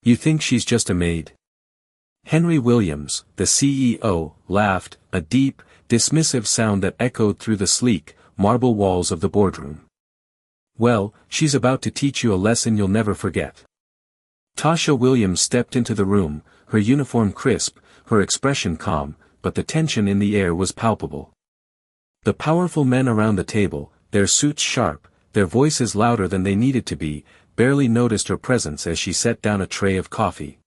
You think she's just a maid? Henry Williams, the CEO, laughed, a deep, dismissive sound that echoed through the sleek, marble walls of the boardroom. Well, she's about to teach you a lesson you'll never forget. Tasha Williams stepped into the room, her uniform crisp, her expression calm, but the tension in the air was palpable. The powerful men around the table, their suits sharp, their voices louder than they needed to be, barely noticed her presence as she set down a tray of coffee.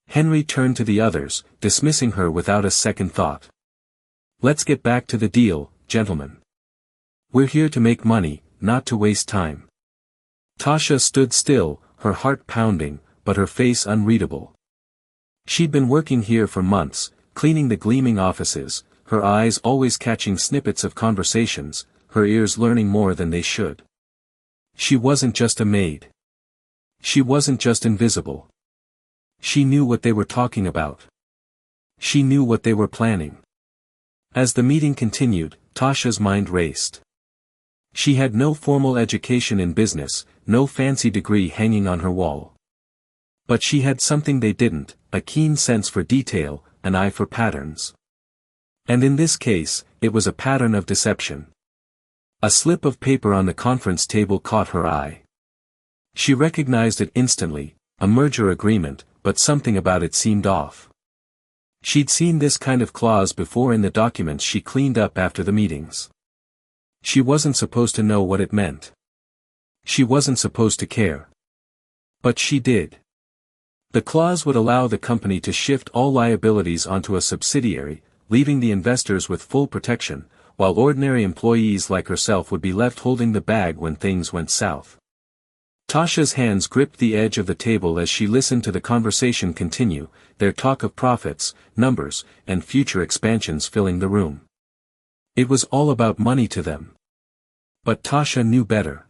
Henry turned to the others, dismissing her without a second thought. Let's get back to the deal, gentlemen. We're here to make money, not to waste time. Tasha stood still, her heart pounding, but her face unreadable. She'd been working here for months, cleaning the gleaming offices, her eyes always catching snippets of conversations, her ears learning more than they should. She wasn't just a maid. She wasn't just invisible. She knew what they were talking about. She knew what they were planning. As the meeting continued, Tasha's mind raced. She had no formal education in business, no fancy degree hanging on her wall. But she had something they didn't, a keen sense for detail, an eye for patterns. And in this case, it was a pattern of deception. A slip of paper on the conference table caught her eye. She recognized it instantly, a merger agreement, but something about it seemed off. She'd seen this kind of clause before in the documents she cleaned up after the meetings. She wasn't supposed to know what it meant. She wasn't supposed to care. But she did. The clause would allow the company to shift all liabilities onto a subsidiary, leaving the investors with full protection, while ordinary employees like herself would be left holding the bag when things went south. Tasha's hands gripped the edge of the table as she listened to the conversation continue, their talk of profits, numbers, and future expansions filling the room. It was all about money to them. But Tasha knew better.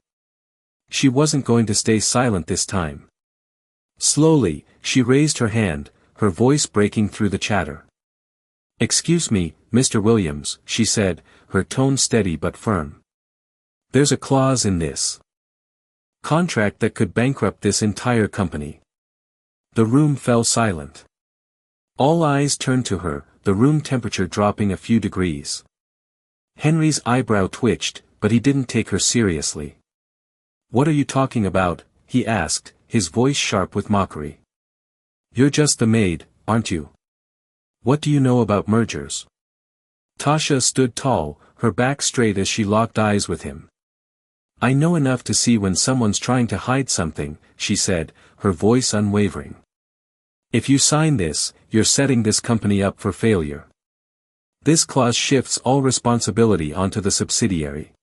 She wasn't going to stay silent this time. Slowly, she raised her hand, her voice breaking through the chatter. "Excuse me, Mr. Williams," she said, her tone steady but firm. "There's a clause in this contract that could bankrupt this entire company." The room fell silent. All eyes turned to her, the room temperature dropping a few degrees. Henry's eyebrow twitched, but he didn't take her seriously. "What are you talking about?" he asked, his voice sharp with mockery. "You're just the maid, aren't you? What do you know about mergers?" Tasha stood tall, her back straight as she locked eyes with him. "I know enough to see when someone's trying to hide something," she said, her voice unwavering. "If you sign this, you're setting this company up for failure. This clause shifts all responsibility onto the subsidiary.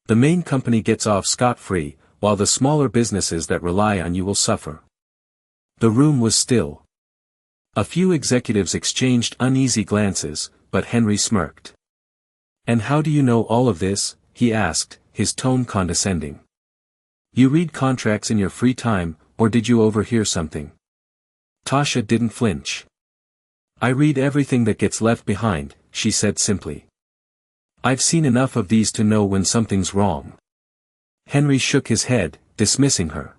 The main company gets off scot-free, while the smaller businesses that rely on you will suffer." The room was still. A few executives exchanged uneasy glances, but Henry smirked. "And how do you know all of this?" he asked, his tone condescending. "You read contracts in your free time, or did you overhear something?" Tasha didn't flinch. "I read everything that gets left behind," she said simply. "I've seen enough of these to know when something's wrong." Henry shook his head, dismissing her.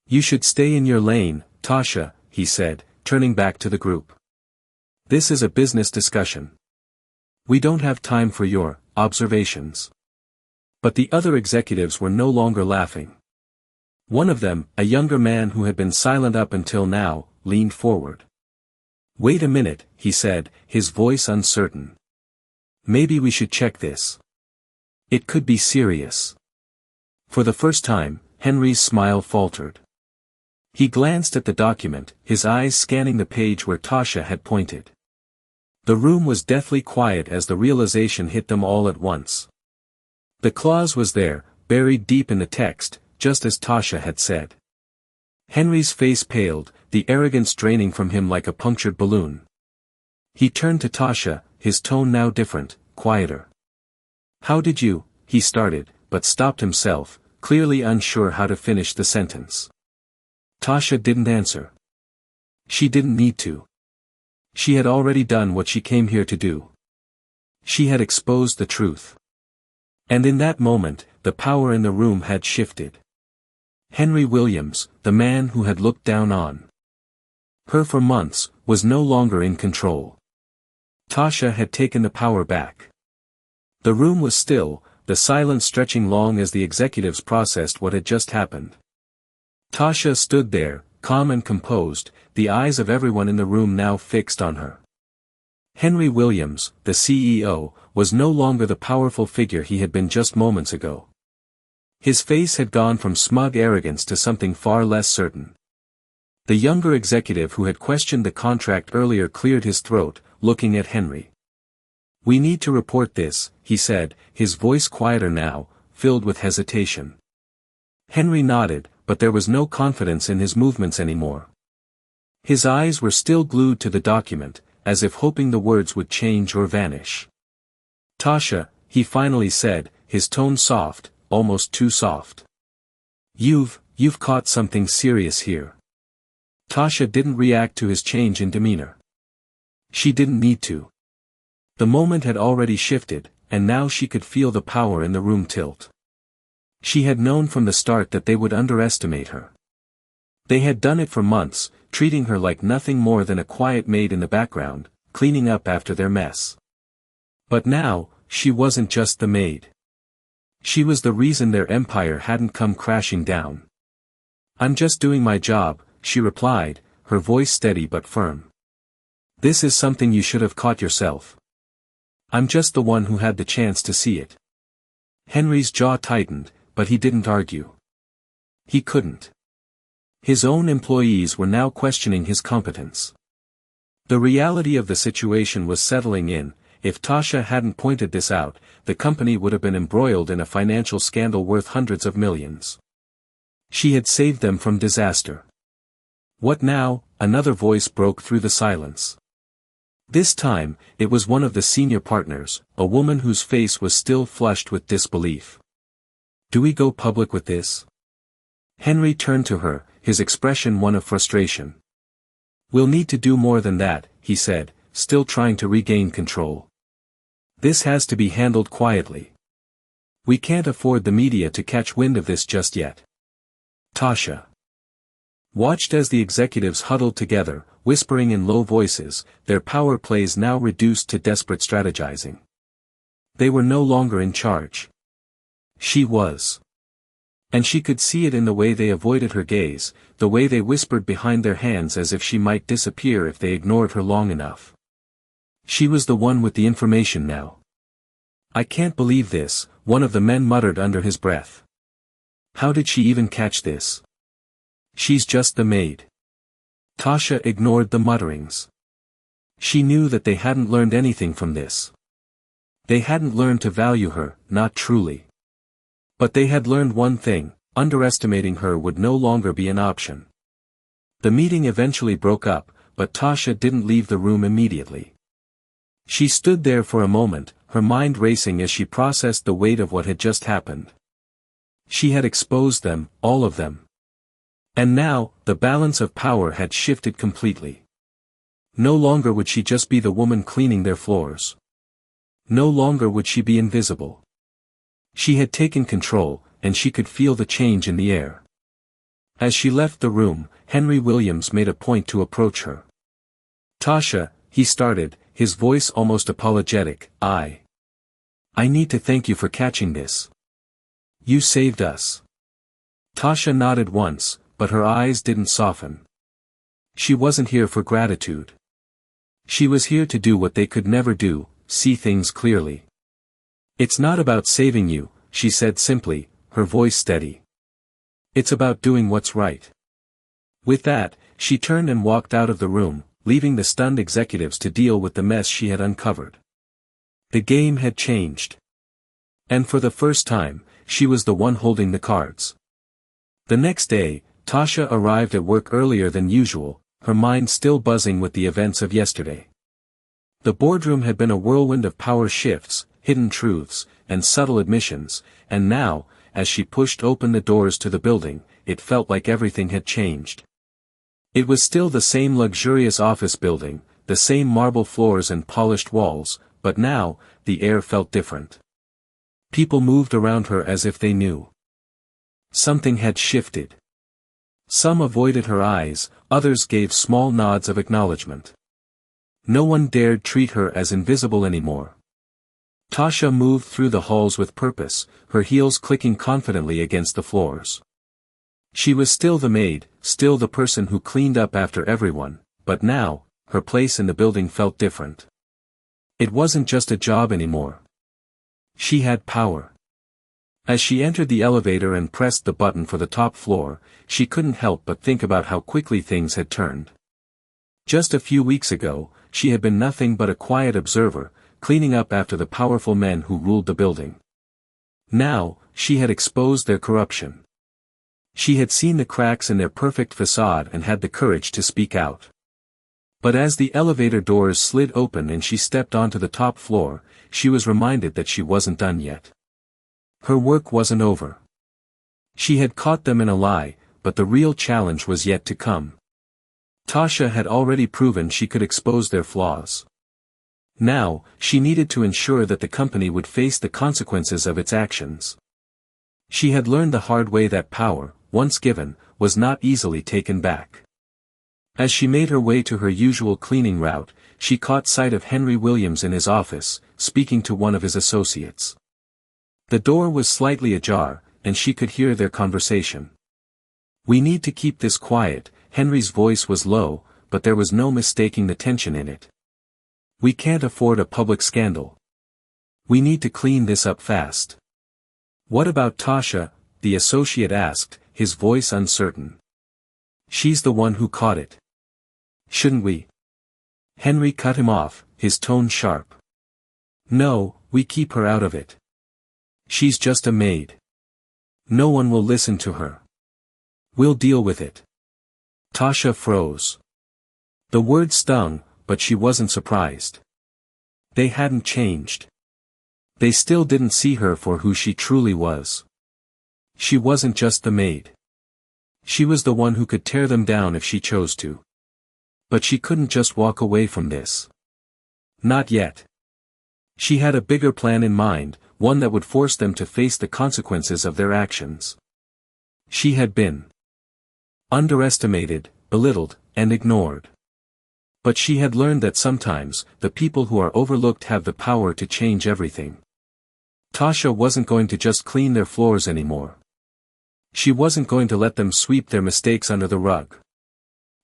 "You should stay in your lane, Tasha," he said, turning back to the group. "This is a business discussion. We don't have time for your observations." But the other executives were no longer laughing. One of them, a younger man who had been silent up until now, leaned forward. "Wait a minute," he said, his voice uncertain. "Maybe we should check this. It could be serious." For the first time, Henry's smile faltered. He glanced at the document, his eyes scanning the page where Tasha had pointed. The room was deathly quiet as the realization hit them all at once. The clause was there, buried deep in the text, just as Tasha had said. Henry's face paled, the arrogance draining from him like a punctured balloon. He turned to Tasha, his tone now different, quieter. "How did you?" he started, but stopped himself, clearly unsure how to finish the sentence. Tasha didn't answer. She didn't need to. She had already done what she came here to do. She had exposed the truth. And in that moment, the power in the room had shifted. Henry Williams, the man who had looked down on her for months, was no longer in control. Tasha had taken the power back. The room was still, the silence stretching long as the executives processed what had just happened. Tasha stood there, calm and composed, the eyes of everyone in the room now fixed on her. Henry Williams, the CEO, was no longer the powerful figure he had been just moments ago. His face had gone from smug arrogance to something far less certain. The younger executive who had questioned the contract earlier cleared his throat, looking at Henry. "We need to report this," he said, his voice quieter now, filled with hesitation. Henry nodded, but there was no confidence in his movements anymore. His eyes were still glued to the document, as if hoping the words would change or vanish. "Tasha," he finally said, his tone soft, almost too soft. You've caught something serious here." Tasha didn't react to his change in demeanor. She didn't need to. The moment had already shifted, and now she could feel the power in the room tilt. She had known from the start that they would underestimate her. They had done it for months, treating her like nothing more than a quiet maid in the background, cleaning up after their mess. But now, she wasn't just the maid. She was the reason their empire hadn't come crashing down. "I'm just doing my job," she replied, her voice steady but firm. "This is something you should have caught yourself. I'm just the one who had the chance to see it." Henry's jaw tightened, but he didn't argue. He couldn't. His own employees were now questioning his competence. The reality of the situation was settling in. If Tasha hadn't pointed this out, the company would have been embroiled in a financial scandal worth hundreds of millions. She had saved them from disaster. "What now?" another voice broke through the silence. This time, it was one of the senior partners, a woman whose face was still flushed with disbelief. "Do we go public with this?" Henry turned to her, his expression one of frustration. "We'll need to do more than that," he said, still trying to regain control. "This has to be handled quietly. We can't afford the media to catch wind of this just yet." Tasha watched as the executives huddled together, whispering in low voices, their power plays now reduced to desperate strategizing. They were no longer in charge. She was. And she could see it in the way they avoided her gaze, the way they whispered behind their hands as if she might disappear if they ignored her long enough. She was the one with the information now. "I can't believe this," one of the men muttered under his breath. "How did she even catch this? She's just the maid." Tasha ignored the mutterings. She knew that they hadn't learned anything from this. They hadn't learned to value her, not truly. But they had learned one thing: underestimating her would no longer be an option. The meeting eventually broke up, but Tasha didn't leave the room immediately. She stood there for a moment, her mind racing as she processed the weight of what had just happened. She had exposed them, all of them. And now, the balance of power had shifted completely. No longer would she just be the woman cleaning their floors. No longer would she be invisible. She had taken control, and she could feel the change in the air. As she left the room, Henry Williams made a point to approach her. "Tasha," he started, his voice almost apologetic, I need to thank you for catching this. You saved us." Tasha nodded once, but her eyes didn't soften. She wasn't here for gratitude. She was here to do what they could never do, see things clearly. "It's not about saving you," she said simply, her voice steady. "It's about doing what's right." With that, she turned and walked out of the room, leaving the stunned executives to deal with the mess she had uncovered. The game had changed. And for the first time, she was the one holding the cards. The next day, Tasha arrived at work earlier than usual, her mind still buzzing with the events of yesterday. The boardroom had been a whirlwind of power shifts, hidden truths, and subtle admissions, and now, as she pushed open the doors to the building, it felt like everything had changed. It was still the same luxurious office building, the same marble floors and polished walls, but now, the air felt different. People moved around her as if they knew Something had shifted. Some avoided her eyes, others gave small nods of acknowledgement. No one dared treat her as invisible anymore. Tasha moved through the halls with purpose, her heels clicking confidently against the floors. She was still the maid, still the person who cleaned up after everyone, but now, her place in the building felt different. It wasn't just a job anymore. She had power. As she entered the elevator and pressed the button for the top floor, she couldn't help but think about how quickly things had turned. Just a few weeks ago, she had been nothing but a quiet observer, cleaning up after the powerful men who ruled the building. Now, she had exposed their corruption. She had seen the cracks in their perfect facade and had the courage to speak out. But as the elevator doors slid open and she stepped onto the top floor, she was reminded that she wasn't done yet. Her work wasn't over. She had caught them in a lie, but the real challenge was yet to come. Tasha had already proven she could expose their flaws. Now, she needed to ensure that the company would face the consequences of its actions. She had learned the hard way that power, once given, was not easily taken back. As she made her way to her usual cleaning route, she caught sight of Henry Williams in his office, speaking to one of his associates. The door was slightly ajar, and she could hear their conversation. "We need to keep this quiet," Henry's voice was low, but there was no mistaking the tension in it. "We can't afford a public scandal. We need to clean this up fast." "What about Tasha?" the associate asked, his voice uncertain. "She's the one who caught it. Shouldn't we?" Henry cut him off, his tone sharp. "No, we keep her out of it. She's just a maid. No one will listen to her. We'll deal with it." Tasha froze. The word stung, but she wasn't surprised. They hadn't changed. They still didn't see her for who she truly was. She wasn't just the maid. She was the one who could tear them down if she chose to. But she couldn't just walk away from this. Not yet. She had a bigger plan in mind, one that would force them to face the consequences of their actions. She had been underestimated, belittled, and ignored. But she had learned that sometimes, the people who are overlooked have the power to change everything. Tasha wasn't going to just clean their floors anymore. She wasn't going to let them sweep their mistakes under the rug.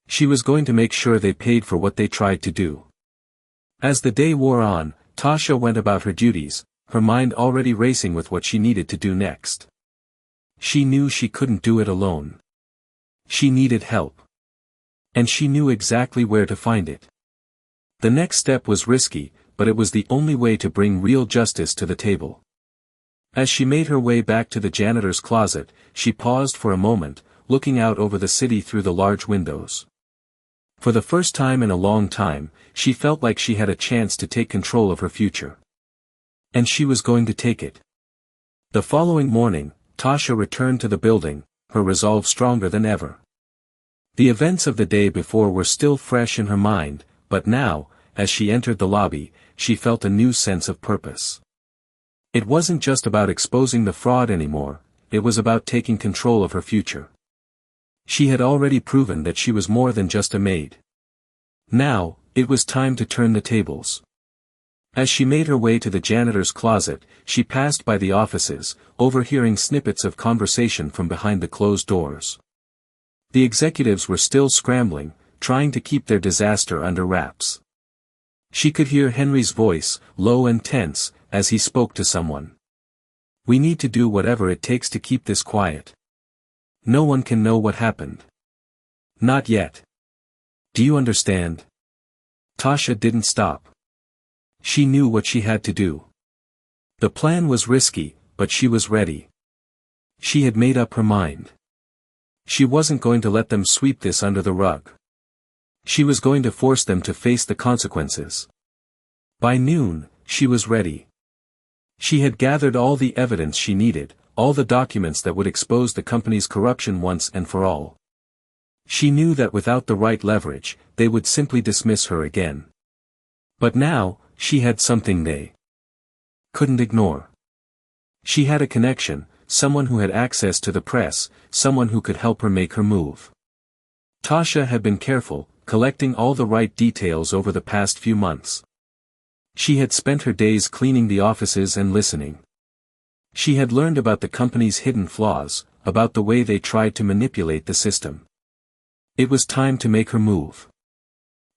She was going to make sure they paid for what they tried to do. As the day wore on, Tasha went about her duties, her mind already racing with what she needed to do next. She knew she couldn't do it alone. She needed help. And she knew exactly where to find it. The next step was risky, but it was the only way to bring real justice to the table. As she made her way back to the janitor's closet, she paused for a moment, looking out over the city through the large windows. For the first time in a long time, she felt like she had a chance to take control of her future. And she was going to take it. The following morning, Tasha returned to the building, her resolve stronger than ever. The events of the day before were still fresh in her mind, but now, as she entered the lobby, she felt a new sense of purpose. It wasn't just about exposing the fraud anymore, it was about taking control of her future. She had already proven that she was more than just a maid. Now, it was time to turn the tables. As she made her way to the janitor's closet, she passed by the offices, overhearing snippets of conversation from behind the closed doors. The executives were still scrambling, trying to keep their disaster under wraps. She could hear Henry's voice, low and tense, as he spoke to someone. "We need to do whatever it takes to keep this quiet. No one can know what happened. Not yet. Do you understand?" Tasha didn't stop. She knew what she had to do. The plan was risky, but she was ready. She had made up her mind. She wasn't going to let them sweep this under the rug. She was going to force them to face the consequences. By noon, she was ready. She had gathered all the evidence she needed, all the documents that would expose the company's corruption once and for all. She knew that without the right leverage, they would simply dismiss her again. But now, she had something they couldn't ignore. She had a connection, someone who had access to the press, someone who could help her make her move. Tasha had been careful, collecting all the right details over the past few months. She had spent her days cleaning the offices and listening. She had learned about the company's hidden flaws, about the way they tried to manipulate the system. It was time to make her move.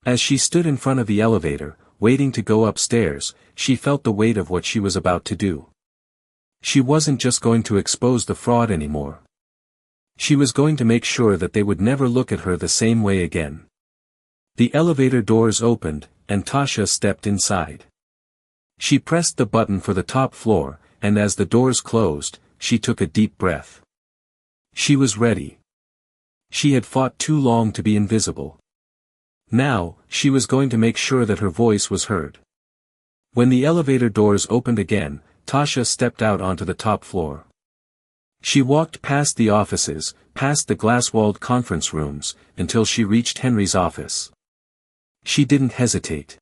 As she stood in front of the elevator, waiting to go upstairs, she felt the weight of what she was about to do. She wasn't just going to expose the fraud anymore. She was going to make sure that they would never look at her the same way again. The elevator doors opened, and Tasha stepped inside. She pressed the button for the top floor, and as the doors closed, she took a deep breath. She was ready. She had fought too long to be invisible. Now, she was going to make sure that her voice was heard. When the elevator doors opened again, Tasha stepped out onto the top floor. She walked past the offices, past the glass-walled conference rooms, until she reached Henry's office. She didn't hesitate.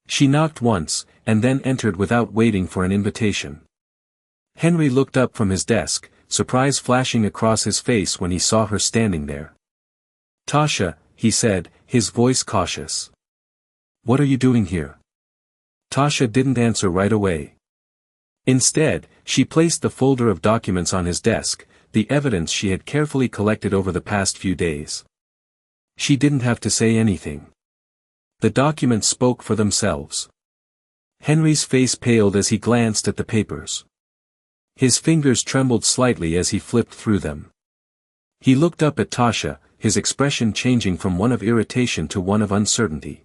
She knocked once, and then entered without waiting for an invitation. Henry looked up from his desk, surprise flashing across his face when he saw her standing there. "Tasha," he said, his voice cautious. "What are you doing here?" Tasha didn't answer right away. Instead, she placed the folder of documents on his desk, the evidence she had carefully collected over the past few days. She didn't have to say anything. The documents spoke for themselves. Henry's face paled as he glanced at the papers. His fingers trembled slightly as he flipped through them. He looked up at Tasha, his expression changing from one of irritation to one of uncertainty.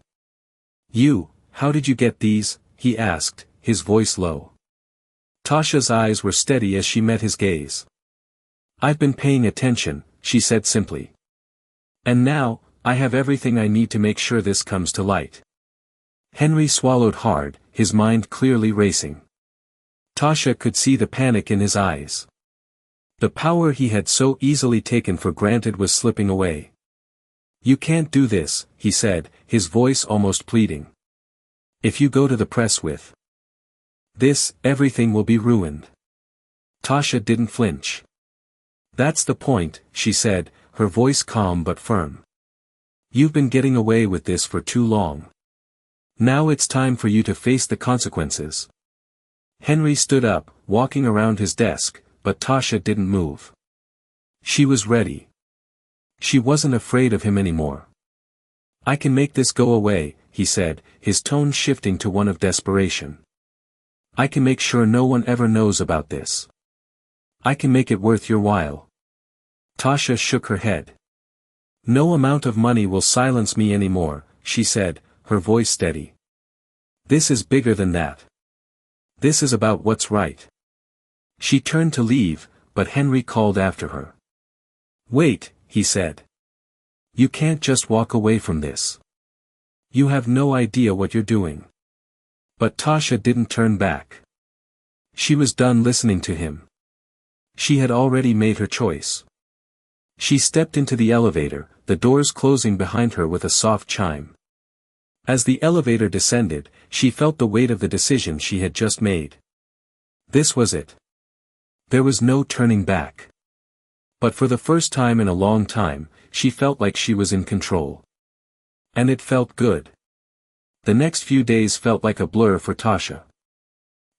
How did you get these?" he asked, his voice low. Tasha's eyes were steady as she met his gaze. "I've been paying attention," she said simply. "And now, I have everything I need to make sure this comes to light." Henry swallowed hard, his mind clearly racing. Tasha could see the panic in his eyes. The power he had so easily taken for granted was slipping away. "You can't do this," he said, his voice almost pleading. "If you go to the press with this, everything will be ruined." Tasha didn't flinch. "That's the point," she said, her voice calm but firm. "You've been getting away with this for too long. Now it's time for you to face the consequences." Henry stood up, walking around his desk, but Tasha didn't move. She was ready. She wasn't afraid of him anymore. "I can make this go away," he said, his tone shifting to one of desperation. "I can make sure no one ever knows about this. I can make it worth your while." Tasha shook her head. "No amount of money will silence me anymore," she said, her voice steady. "This is bigger than that. This is about what's right." She turned to leave, but Henry called after her. "Wait," he said. "You can't just walk away from this. You have no idea what you're doing." But Tasha didn't turn back. She was done listening to him. She had already made her choice. She stepped into the elevator, the doors closing behind her with a soft chime. As the elevator descended, she felt the weight of the decision she had just made. This was it. There was no turning back. But for the first time in a long time, she felt like she was in control. And it felt good. The next few days felt like a blur for Tasha.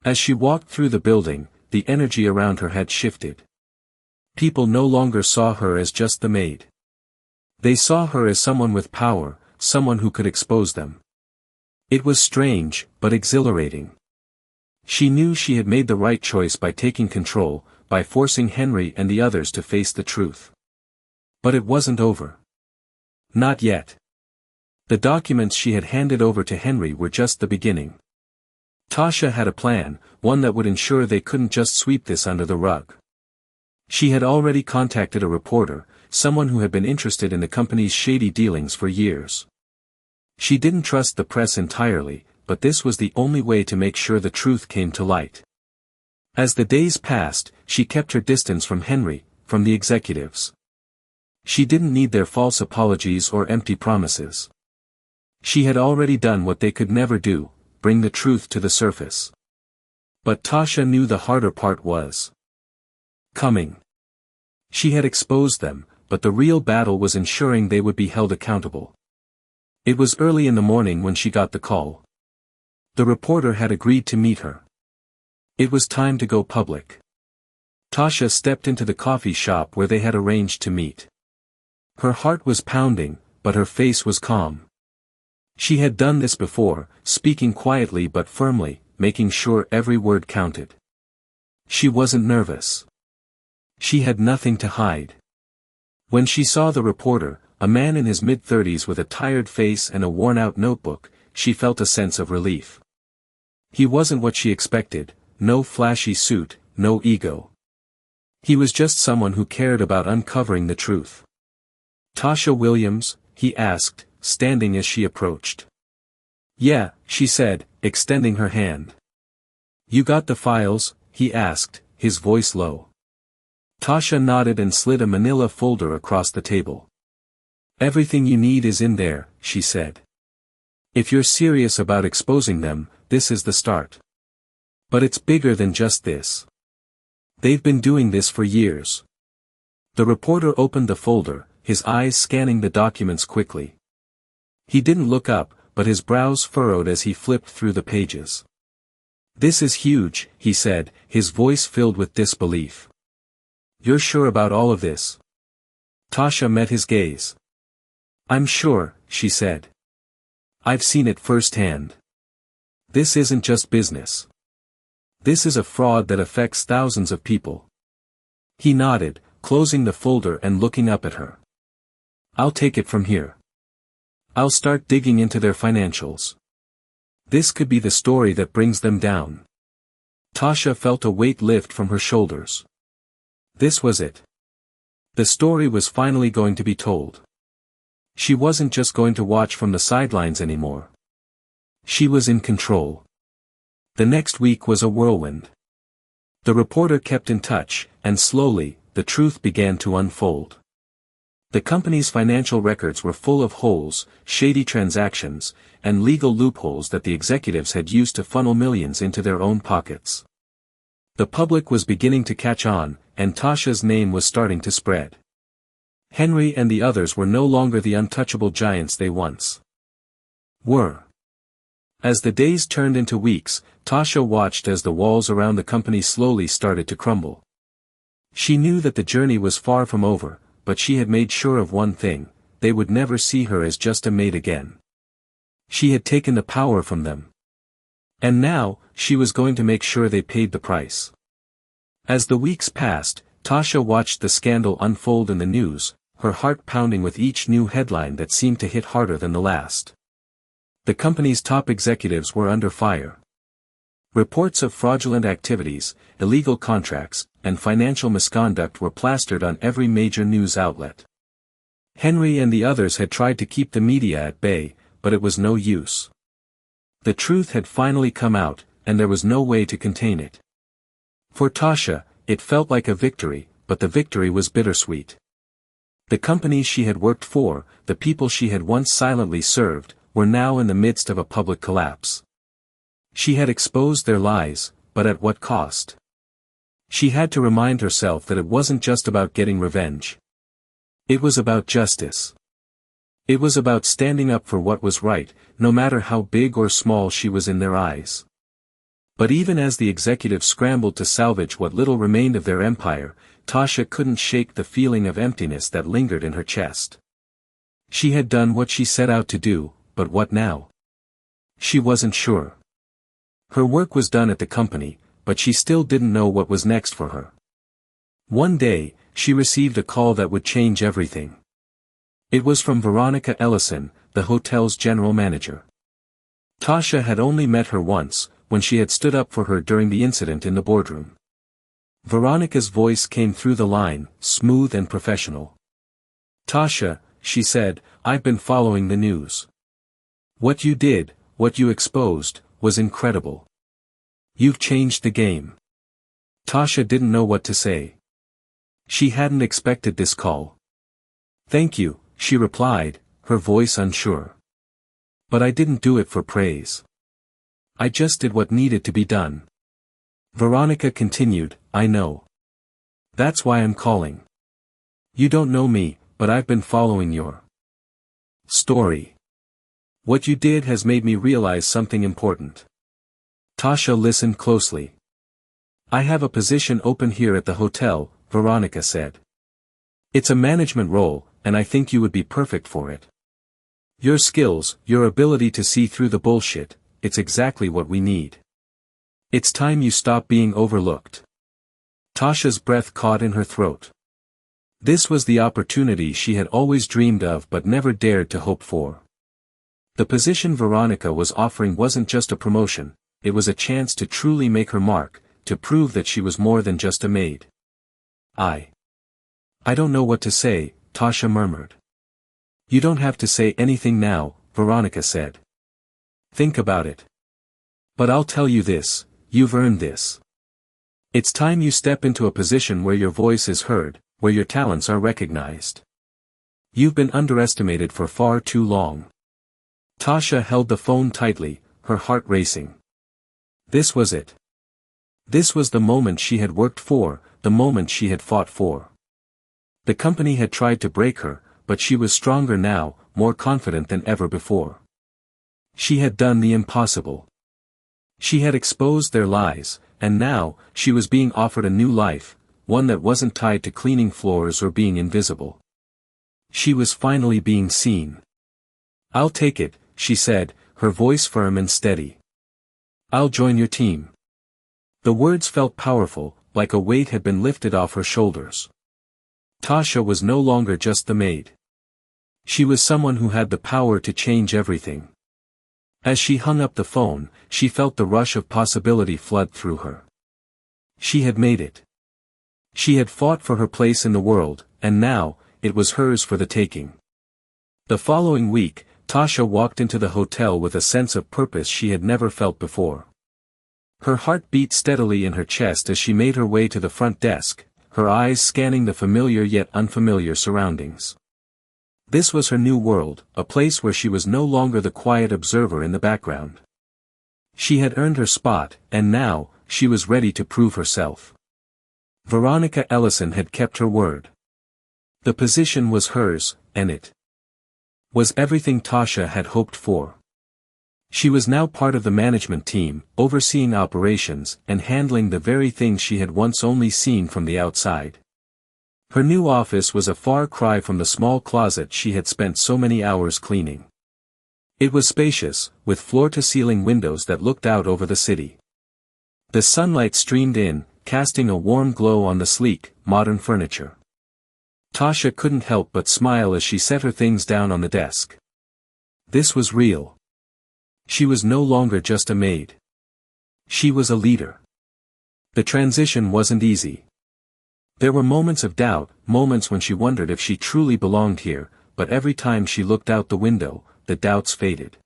As she walked through the building, the energy around her had shifted. People no longer saw her as just the maid. They saw her as someone with power, someone who could expose them. It was strange, but exhilarating. She knew she had made the right choice by taking control, by forcing Henry and the others to face the truth. But it wasn't over. Not yet. The documents she had handed over to Henry were just the beginning. Tasha had a plan, one that would ensure they couldn't just sweep this under the rug. She had already contacted a reporter, someone who had been interested in the company's shady dealings for years. She didn't trust the press entirely, but this was the only way to make sure the truth came to light. As the days passed, she kept her distance from Henry, from the executives. She didn't need their false apologies or empty promises. She had already done what they could never do, bring the truth to the surface. But Tasha knew the harder part was. coming. She had exposed them, but the real battle was ensuring they would be held accountable. It was early in the morning when she got the call. The reporter had agreed to meet her. It was time to go public. Tasha stepped into the coffee shop where they had arranged to meet. Her heart was pounding, but her face was calm. She had done this before, speaking quietly but firmly, making sure every word counted. She wasn't nervous. She had nothing to hide. When she saw the reporter, a man in his mid-30s with a tired face and a worn-out notebook, she felt a sense of relief. He wasn't what she expected, no flashy suit, no ego. He was just someone who cared about uncovering the truth. "Tasha Williams?" he asked, standing as she approached. "Yeah," she said, extending her hand. "You got the files?" he asked, his voice low. Tasha nodded and slid a manila folder across the table. "Everything you need is in there," she said. "If you're serious about exposing them, this is the start. But it's bigger than just this. They've been doing this for years." The reporter opened the folder, his eyes scanning the documents quickly. He didn't look up, but his brows furrowed as he flipped through the pages. "This is huge," he said, his voice filled with disbelief. "You're sure about all of this?" Tasha met his gaze. "I'm sure," she said. "I've seen it firsthand. This isn't just business. This is a fraud that affects thousands of people." He nodded, closing the folder and looking up at her. "I'll take it from here. I'll start digging into their financials. This could be the story that brings them down." Tasha felt a weight lift from her shoulders. This was it. The story was finally going to be told. She wasn't just going to watch from the sidelines anymore. She was in control. The next week was a whirlwind. The reporter kept in touch, and slowly, the truth began to unfold. The company's financial records were full of holes, shady transactions, and legal loopholes that the executives had used to funnel millions into their own pockets. The public was beginning to catch on, and Tasha's name was starting to spread. Henry and the others were no longer the untouchable giants they once were. As the days turned into weeks, Tasha watched as the walls around the company slowly started to crumble. She knew that the journey was far from over, but she had made sure of one thing: they would never see her as just a maid again. She had taken the power from them. And now, she was going to make sure they paid the price. As the weeks passed, Tasha watched the scandal unfold in the news, her heart pounding with each new headline that seemed to hit harder than the last. The company's top executives were under fire. Reports of fraudulent activities, illegal contracts, and financial misconduct were plastered on every major news outlet. Henry and the others had tried to keep the media at bay, but it was no use. The truth had finally come out, and there was no way to contain it. For Tasha, it felt like a victory, but the victory was bittersweet. The companies she had worked for, the people she had once silently served, were now in the midst of a public collapse. She had exposed their lies, but at what cost? She had to remind herself that it wasn't just about getting revenge. It was about justice. It was about standing up for what was right, no matter how big or small she was in their eyes. But even as the executives scrambled to salvage what little remained of their empire, Tasha couldn't shake the feeling of emptiness that lingered in her chest. She had done what she set out to do, but what now? She wasn't sure. Her work was done at the company, but she still didn't know what was next for her. One day, she received a call that would change everything. It was from Veronica Ellison, the hotel's general manager. Tasha had only met her once, when she had stood up for her during the incident in the boardroom. Veronica's voice came through the line, smooth and professional. "Tasha," she said, "I've been following the news. What you did, what you exposed, was incredible. You've changed the game." Tasha didn't know what to say. She hadn't expected this call. "Thank you," she replied, her voice unsure. "But I didn't do it for praise. I just did what needed to be done." Veronica continued, "I know. That's why I'm calling. You don't know me, but I've been following your story. What you did has made me realize something important. Tasha listened closely. I have a position open here at the hotel, Veronica said. It's a management role, and I think you would be perfect for it. Your skills, your ability to see through the bullshit, it's exactly what we need. It's time you stop being overlooked. Tasha's breath caught in her throat. This was the opportunity she had always dreamed of but never dared to hope for. The position Veronica was offering wasn't just a promotion, it was a chance to truly make her mark, to prove that she was more than just a maid. I don't know what to say, Tasha murmured. You don't have to say anything now, Veronica said. Think about it. But I'll tell you this, you've earned this. It's time you step into a position where your voice is heard, where your talents are recognized. You've been underestimated for far too long. Tasha held the phone tightly, her heart racing. This was it. This was the moment she had worked for, the moment she had fought for. The company had tried to break her, but she was stronger now, more confident than ever before. She had done the impossible. She had exposed their lies, and now, she was being offered a new life, one that wasn't tied to cleaning floors or being invisible. She was finally being seen. I'll take it, she said, her voice firm and steady. I'll join your team. The words felt powerful, like a weight had been lifted off her shoulders. Tasha was no longer just the maid. She was someone who had the power to change everything. As she hung up the phone, she felt the rush of possibility flood through her. She had made it. She had fought for her place in the world, and now, it was hers for the taking. The following week, Tasha walked into the hotel with a sense of purpose she had never felt before. Her heart beat steadily in her chest as she made her way to the front desk, her eyes scanning the familiar yet unfamiliar surroundings. This was her new world, a place where she was no longer the quiet observer in the background. She had earned her spot, and now, she was ready to prove herself. Veronica Ellison had kept her word. The position was hers, and it was everything Tasha had hoped for. She was now part of the management team, overseeing operations and handling the very things she had once only seen from the outside. Her new office was a far cry from the small closet she had spent so many hours cleaning. It was spacious, with floor-to-ceiling windows that looked out over the city. The sunlight streamed in, casting a warm glow on the sleek, modern furniture. Tasha couldn't help but smile as she set her things down on the desk. This was real. She was no longer just a maid. She was a leader. The transition wasn't easy. There were moments of doubt, moments when she wondered if she truly belonged here, but every time she looked out the window, the doubts faded.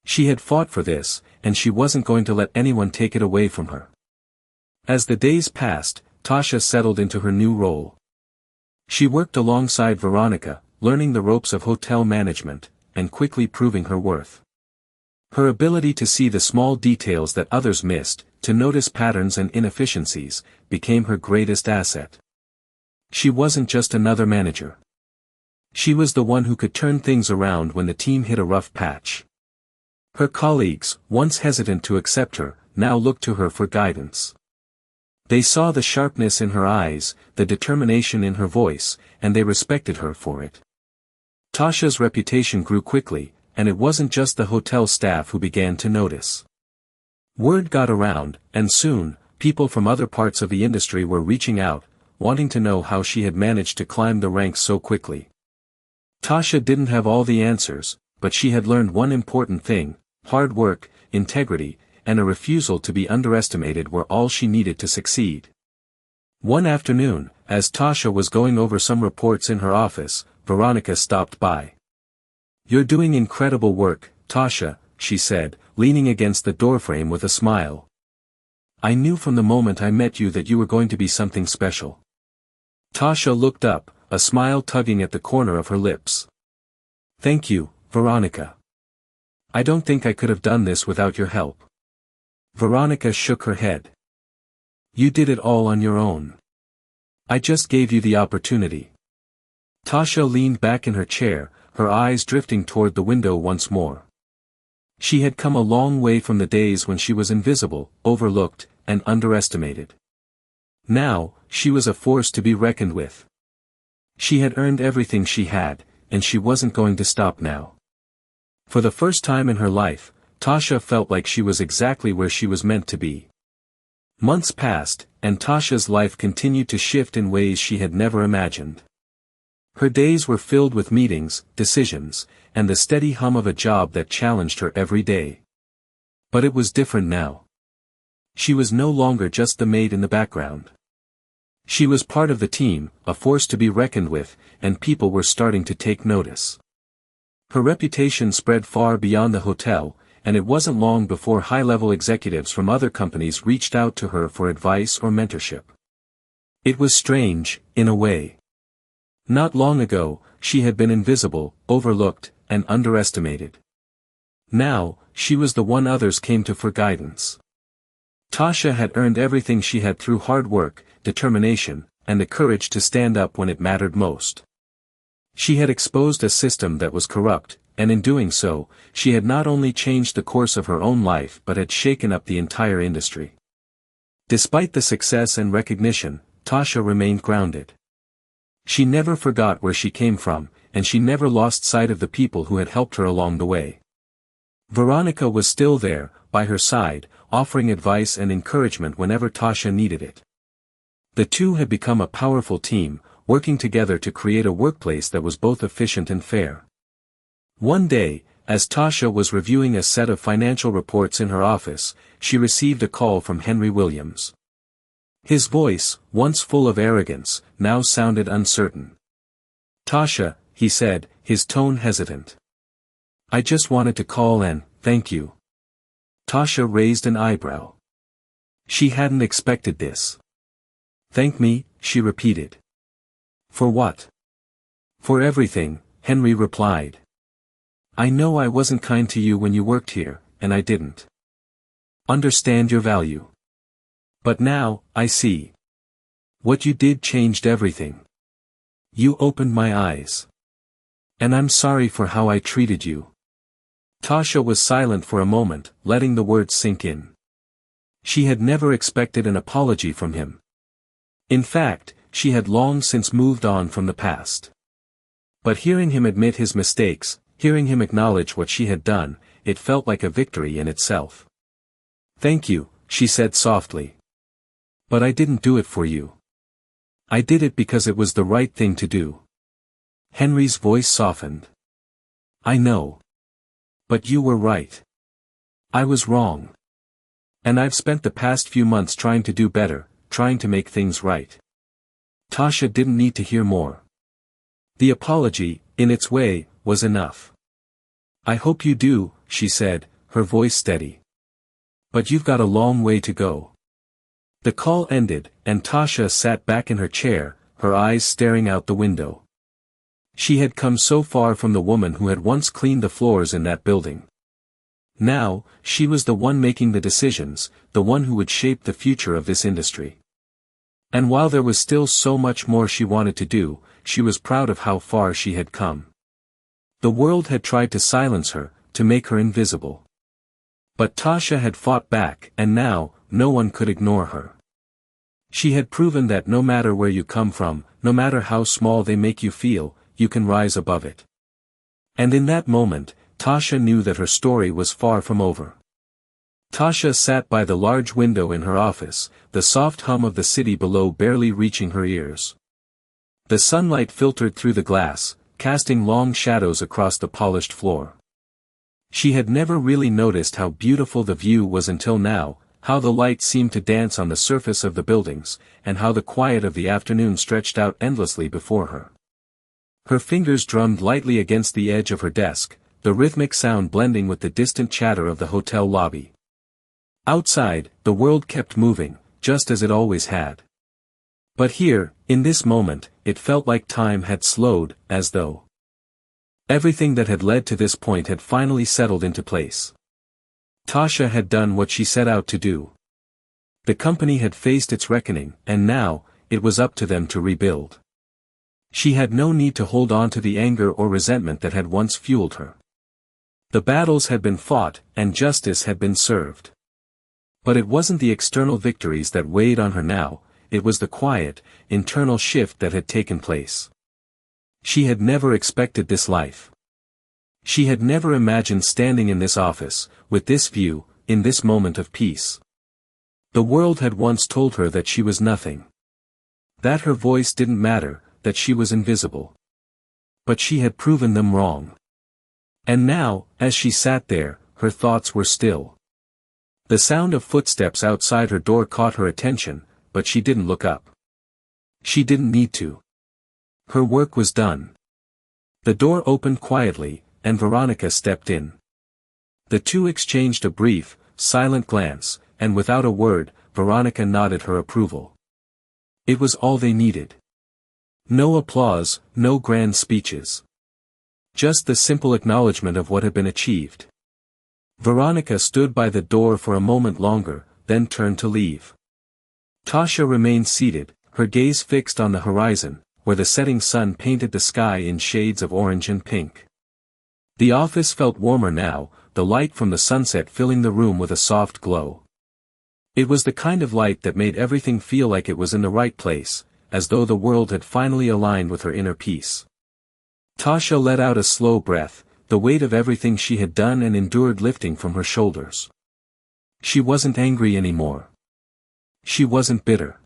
She had fought for this, and she wasn't going to let anyone take it away from her. As the days passed, Tasha settled into her new role. She worked alongside Veronica, learning the ropes of hotel management, and quickly proving her worth. Her ability to see the small details that others missed, to notice patterns and inefficiencies, became her greatest asset. She wasn't just another manager. She was the one who could turn things around when the team hit a rough patch. Her colleagues, once hesitant to accept her, now looked to her for guidance. They saw the sharpness in her eyes, the determination in her voice, and they respected her for it. Tasha's reputation grew quickly, and it wasn't just the hotel staff who began to notice. Word got around, and soon, people from other parts of the industry were reaching out, wanting to know how she had managed to climb the ranks so quickly. Tasha didn't have all the answers, but she had learned one important thing: hard work, integrity, and a refusal to be underestimated were all she needed to succeed. One afternoon, as Tasha was going over some reports in her office, Veronica stopped by. "You're doing incredible work, Tasha," she said, leaning against the doorframe with a smile. "I knew from the moment I met you that you were going to be something special." Tasha looked up, a smile tugging at the corner of her lips. "Thank you, Veronica. I don't think I could have done this without your help." Veronica shook her head. "You did it all on your own. I just gave you the opportunity. Tasha leaned back in her chair, her eyes drifting toward the window once more. She had come a long way from the days when she was invisible, overlooked, and underestimated. Now, she was a force to be reckoned with. She had earned everything she had, and she wasn't going to stop now. For the first time in her life, Tasha felt like she was exactly where she was meant to be. Months passed, and Tasha's life continued to shift in ways she had never imagined. Her days were filled with meetings, decisions, and the steady hum of a job that challenged her every day. But it was different now. She was no longer just the maid in the background. She was part of the team, a force to be reckoned with, and people were starting to take notice. Her reputation spread far beyond the hotel, and it wasn't long before high-level executives from other companies reached out to her for advice or mentorship. It was strange, in a way. Not long ago, she had been invisible, overlooked, and underestimated. Now, she was the one others came to for guidance. Tasha had earned everything she had through hard work, determination, and the courage to stand up when it mattered most. She had exposed a system that was corrupt, and in doing so, she had not only changed the course of her own life but had shaken up the entire industry. Despite the success and recognition, Tasha remained grounded. She never forgot where she came from, and she never lost sight of the people who had helped her along the way. Veronica was still there, by her side, offering advice and encouragement whenever Tasha needed it. The two had become a powerful team, working together to create a workplace that was both efficient and fair. One day, as Tasha was reviewing a set of financial reports in her office, she received a call from Henry Williams. His voice, once full of arrogance, now sounded uncertain. "Tasha," he said, his tone hesitant. "I just wanted to call and thank you." Tasha raised an eyebrow. She hadn't expected this. "Thank me," she repeated. "For what?" "For everything," Henry replied. "I know I wasn't kind to you when you worked here, and I didn't understand your value. But now, I see. What you did changed everything. You opened my eyes. And I'm sorry for how I treated you." Tasha was silent for a moment, letting the words sink in. She had never expected an apology from him. In fact, she had long since moved on from the past. But hearing him admit his mistakes, hearing him acknowledge what she had done, it felt like a victory in itself. "Thank you," she said softly. "But I didn't do it for you. I did it because it was the right thing to do." Henry's voice softened. "I know. But you were right. I was wrong. And I've spent the past few months trying to do better, trying to make things right." Tasha didn't need to hear more. The apology, in its way, was enough. "I hope you do," she said, her voice steady. "But you've got a long way to go." The call ended, and Tasha sat back in her chair, her eyes staring out the window. She had come so far from the woman who had once cleaned the floors in that building. Now, she was the one making the decisions, the one who would shape the future of this industry. And while there was still so much more she wanted to do, she was proud of how far she had come. The world had tried to silence her, to make her invisible. But Tasha had fought back, and now, no one could ignore her. She had proven that no matter where you come from, no matter how small they make you feel, you can rise above it. And in that moment, Tasha knew that her story was far from over. Tasha sat by the large window in her office, the soft hum of the city below barely reaching her ears. The sunlight filtered through the glass, casting long shadows across the polished floor. She had never really noticed how beautiful the view was until now, how the light seemed to dance on the surface of the buildings, and how the quiet of the afternoon stretched out endlessly before her. Her fingers drummed lightly against the edge of her desk, the rhythmic sound blending with the distant chatter of the hotel lobby. Outside, the world kept moving, just as it always had. But here, in this moment, it felt like time had slowed, as though everything that had led to this point had finally settled into place. Tasha had done what she set out to do. The company had faced its reckoning, and now, it was up to them to rebuild. She had no need to hold on to the anger or resentment that had once fueled her. The battles had been fought, and justice had been served. But it wasn't the external victories that weighed on her now, it was the quiet, internal shift that had taken place. She had never expected this life. She had never imagined standing in this office, with this view, in this moment of peace. The world had once told her that she was nothing. That her voice didn't matter, that she was invisible. But she had proven them wrong. And now, as she sat there, her thoughts were still. The sound of footsteps outside her door caught her attention, but she didn't look up. She didn't need to. Her work was done. The door opened quietly, and Veronica stepped in. The two exchanged a brief, silent glance, and without a word, Veronica nodded her approval. It was all they needed. No applause, no grand speeches. Just the simple acknowledgement of what had been achieved. Veronica stood by the door for a moment longer, then turned to leave. Tasha remained seated, her gaze fixed on the horizon, where the setting sun painted the sky in shades of orange and pink. The office felt warmer now, the light from the sunset filling the room with a soft glow. It was the kind of light that made everything feel like it was in the right place, as though the world had finally aligned with her inner peace. Tasha let out a slow breath, the weight of everything she had done and endured lifting from her shoulders. She wasn't angry anymore. She wasn't bitter.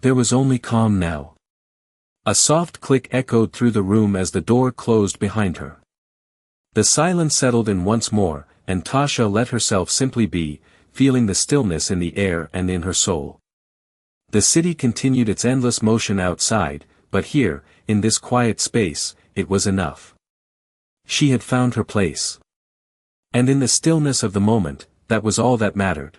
There was only calm now. A soft click echoed through the room as the door closed behind her. The silence settled in once more, and Tasha let herself simply be, feeling the stillness in the air and in her soul. The city continued its endless motion outside, but here, in this quiet space, it was enough. She had found her place. And in the stillness of the moment, that was all that mattered.